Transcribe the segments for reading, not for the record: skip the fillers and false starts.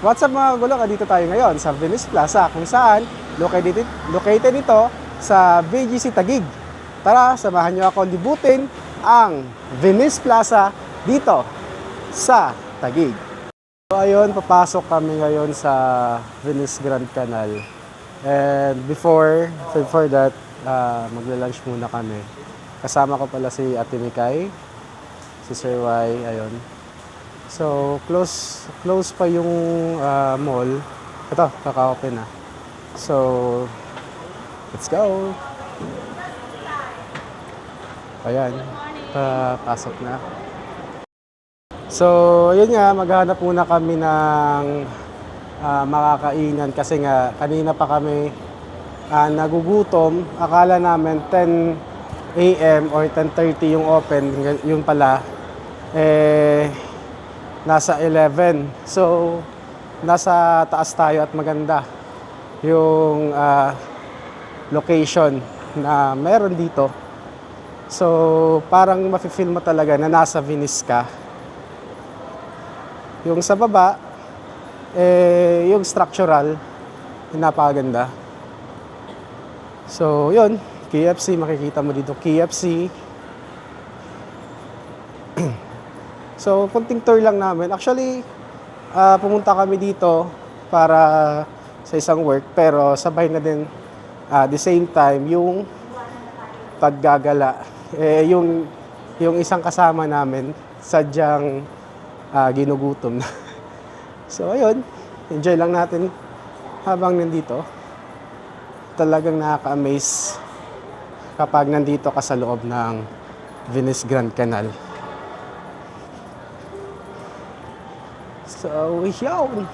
What's up mga gulo? Dito tayo ngayon sa Venice Plaza kung saan located ito sa BGC Taguig. Tara, samahan nyo ako libutin ang Venice Plaza dito sa Taguig. So ayun, papasok kami ngayon sa Venice Grand Canal. And before that, magla-lunch muna kami. Kasama ko pala si Ate Mikay, si Sir Y, ayun. So, close pa yung mall. Ito, kaka-open na. So, let's go! Ayan, pasok na. So, ayun nga, maghanap muna kami ng makakainan kasi nga, kanina pa kami nagugutom. Akala namin 10 a.m. or 10:30 yung open, yung pala, nasa 11. So, nasa taas tayo at maganda yung location na meron dito. So, parang mafe-feel mo talaga na nasa Venice ka. Yung sa baba, yung structural, napakaganda. So, yun, KFC, makikita mo dito, KFC. So, kunting tour lang namin. Actually, pumunta kami dito para sa isang work, pero sabay na din the same time yung paggagala. Yung isang kasama namin, sadyang ginugutom na. So, ayun, enjoy lang natin habang nandito. Talagang nakaka-amaze kapag nandito ka sa loob ng Venice Grand Canal. So, yun!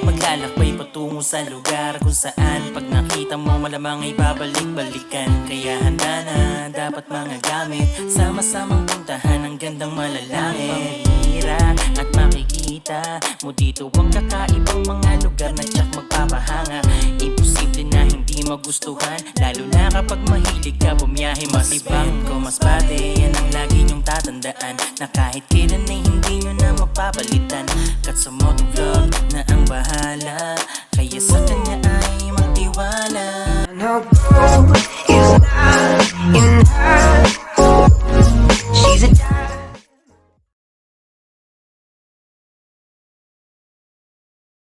Maglalakbay patungo sa lugar kung saan pag nakita mo malamang ay babalik-balikan. Kaya handa na dapat mga gamit, sama-samang puntahan ang gandang malalangit. Pamihira at makikita mo dito ang kakaibang mga lugar na tsak magpapahanga. Imposible na hindi magustuhan, lalo na kapag mahilig ka bumiyahe. Masibang ko mas bate, yan ang lagi nyong tatandaan, na kahit kailan ay hindi nyo na mapapalitan. Kat sa motovlog na ang bahala,